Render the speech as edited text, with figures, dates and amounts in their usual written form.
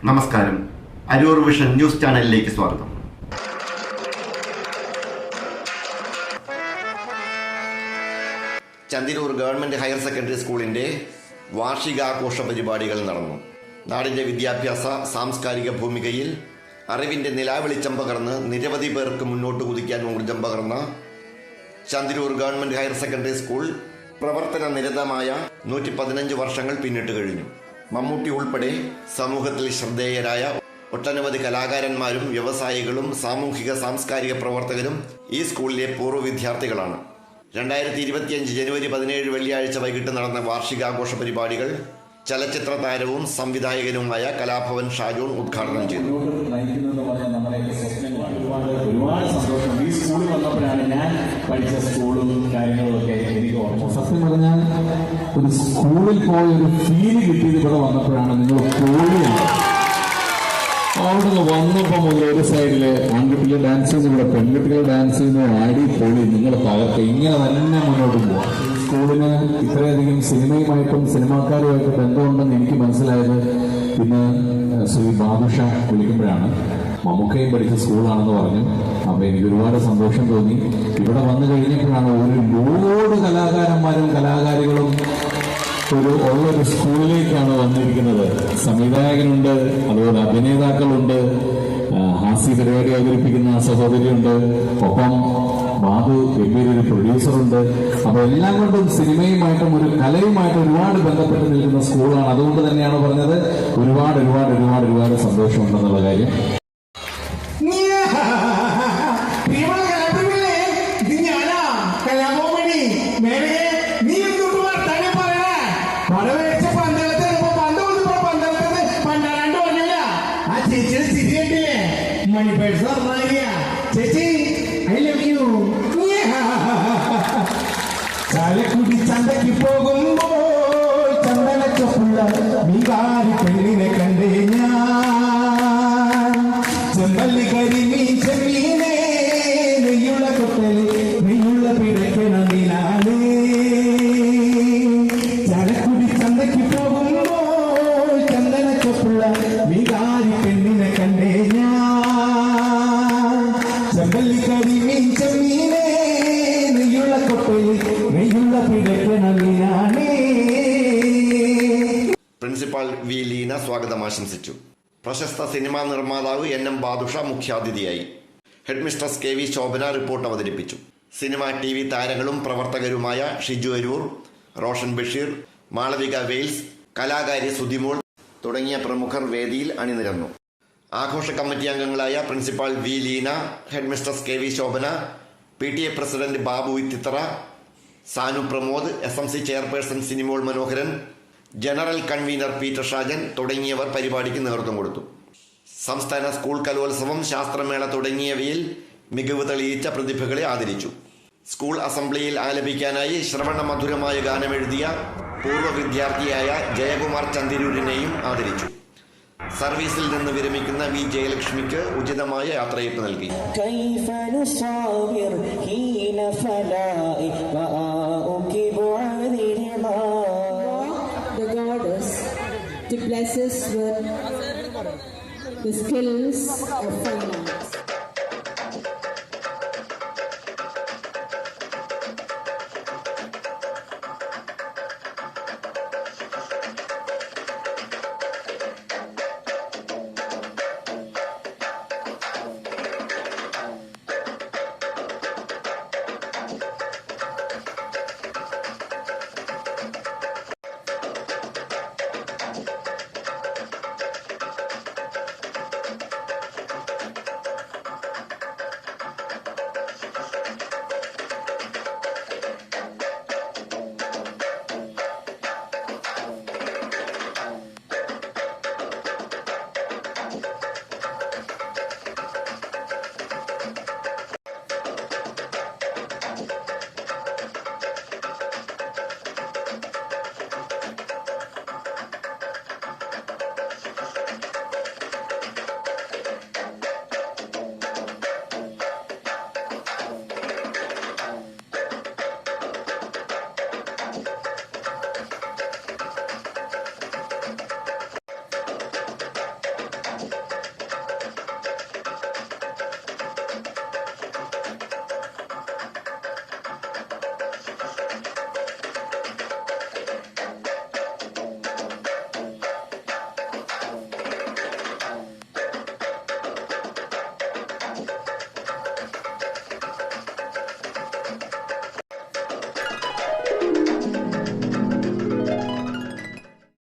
നമസ്കാരം. Aroor vision news ചാനലിലേക്ക് സ്വാഗതം. ചന്തിരൂർ ഗവൺമെന്റ് ഹയർ സെക്കൻഡറി സ്കൂളിന്റെ വാർഷികാഘോഷ പരിപാടികൾ നടന്നു. നാടിന്റെ വിദ്യാഭ്യാസ സാംസ്കാരിക ഭൂമികയിൽ അറിവിന്റെ നിലാവെളിച്ചം പകർന്ന് നിരവധി പേർക്ക് മുന്നോട്ട് കുതിക്കാൻ ഊർജം പകർന്ന Chandiroor government higher secondary school പ്രവർത്തന നിരതമായ 115 വർഷങ്ങൾ പിന്നിട്ട് കഴിഞ്ഞു. മമ്മൂട്ടി ഉൾപ്പെടെ സമൂഹത്തിൽ ശ്രദ്ധേയരായ ഒട്ടനവധി കലാകാരന്മാരും വ്യവസായികളും സാമൂഹിക സാംസ്കാരിക പ്രവർത്തകരും ഈ സ്കൂളിലെ പൂർവ്വ വിദ്യാർത്ഥികളാണ്. 2025 ജനുവരി 17 വെള്ളിയാഴ്ച വൈകിട്ട് നടന്ന വാർഷികാഘോഷ പരിപാടികൾ ചലച്ചിത്ര താരവും സംവിധായകനുമായ കലാഭവൻ ഷാജോൺ ഉദ്ഘാടനം ചെയ്തു. ഒരുപാട് സന്തോഷം. ഈ സ്കൂളിൽ വന്നപ്പോഴാണ് ഞാൻ പഠിച്ച സ്കൂളും കാര്യങ്ങളും ഒക്കെ എനിക്ക് ഓർമ്മ. സത്യം പറഞ്ഞാൽ ഒരു സ്കൂളിൽ പോയ ഒരു ഫീല് കിട്ടിയത് ഇവിടെ വന്നപ്പോഴാണ്. നിങ്ങൾ പോളിയാണ് അവിടെ വന്നപ്പോൾ മുതൽ ഒരു സൈഡില് ആൺകുട്ടികൾ ഡാൻസ് ചെയ്യുന്നു, ഇവിടെ പെൺകുട്ടികൾ ഡാൻസ് ചെയ്യുന്നു, ആടി പൊളി നിങ്ങൾ തകർത്ത് ഇങ്ങനെ തന്നെ മുന്നോട്ട് പോവാം. സ്കൂളിന് ഇത്രയധികം സിനിമയുമായിട്ടും സിനിമാക്കാരുമായിട്ട് ബന്ധമുണ്ടെന്ന് എനിക്ക് മനസ്സിലായത് ഇന്ന് ശ്രീ ബാദുഷ വിളിക്കുമ്പോഴാണ്. മമ്മൂക്കയും പഠിച്ച സ്കൂളാണെന്ന് പറഞ്ഞു. അപ്പൊ എനിക്ക് ഒരുപാട് സന്തോഷം തോന്നി. ഇവിടെ വന്നു കഴിഞ്ഞപ്പോഴാണ് ഒരു ലോഡ് കലാകാരന്മാരും കലാകാരികളും ഉള്ളൊരു സ്കൂളിലേക്കാണ് വന്നിരിക്കുന്നത്. സംവിധായകനുണ്ട്, അതുപോലെ അഭിനേതാക്കളുണ്ട്, ഹാസ്യ പരിപാടി അവതരിപ്പിക്കുന്ന സഹോദരിയുണ്ട്, ഒപ്പം ബാബു ഗംഭീരൊരു പ്രൊഡ്യൂസറുണ്ട്. അപ്പൊ എല്ലാം കൊണ്ടും സിനിമയുമായിട്ടും ഒരു കലയുമായിട്ടും ഒരുപാട് ബന്ധപ്പെട്ട് നിൽക്കുന്ന സ്കൂളാണ്. അതുകൊണ്ട് തന്നെയാണ് പറഞ്ഞത് ഒരുപാട് ഒരുപാട് ഒരുപാട് ഒരുപാട് സന്തോഷമുണ്ടെന്നുള്ള കാര്യം. ചാലക്കുടി ചന്തയ്ക്ക് പോകുമ്പോൾ ചന്ദനച്ചപ്പുള്ള മീകാരി പെണ്ണിനെ കണ്ടേ ഞാൻ. ചെമ്പല്ലി കരിമീൻ ചെമ്മീനെ നെയ്യുള്ള കൊട്ടൽ നെയ്യുള്ള പിടയ്ക്കണ നീനാലേ. ചാലക്കുടി ചന്തയ്ക്ക് പോകുമ്പോൾ ചന്ദനച്ചപ്പുള്ള മീകാരി പെണ്ണിനെ കണ്ടേ ഞാൻ. ചെമ്പല്ലി കരിമീൻ ചെമ്മീനെ നെയ്യുള്ള കൊട്ടൽ നെയ്യുള്ള പിടയ്ക്കണ നീനാലേ. പ്രിൻസിപ്പാൾ വി ലീന സ്വാഗതം ആശംസിച്ചു. പ്രശസ്ത സിനിമാ നിർമ്മാതാവ് NM ബാദുഷ മുഖ്യാതിഥിയായി. Head mistress KV Shobhana report അവതരിപ്പിച്ചു. സിനിമ TV താരങ്ങളും പ്രവർത്തകരുമായ ഷിജു അരൂർ, റോഷൻ ബഷീർ, മാളവിക വെയിൽസ്, കലാകാരി സുധിമോൾ തുടങ്ങിയ പ്രമുഖർ വേദിയിൽ അണിനിരന്നു. ആഘോഷ കമ്മിറ്റി അംഗങ്ങളായ principal V Leena, head mistress KV Shobhana, PTA president Babu Ithithara, Sanu Pramod, SMC chairperson Sinimol Manoharan, general convener Peter Shajan തുടങ്ങിയവർ പരിപാടിക്ക് നേതൃത്വം കൊടുത്തു. സംസ്ഥാന സ്കൂൾ കലോത്സവം, ശാസ്ത്രമേള തുടങ്ങിയവയിൽ മികവ് തെളിയിച്ച പ്രതിഭകളെ ആദരിച്ചു. സ്കൂൾ അസംബ്ലിയിൽ ആലപിക്കാനായി ശ്രവണമധുരമായ ഗാനമെഴുതിയ പൂർവ്വ വിദ്യാർത്ഥിയായ ജയകുമാർ ചന്തിരൂരിനെയും ആദരിച്ചു. സർവീസിൽ നിന്ന് വിരമിക്കുന്ന വി ജയലക്ഷ്മിക്ക് ഉചിതമായ യാത്രയയപ്പ് നൽകി. The goddess to bless us with the skills of finance.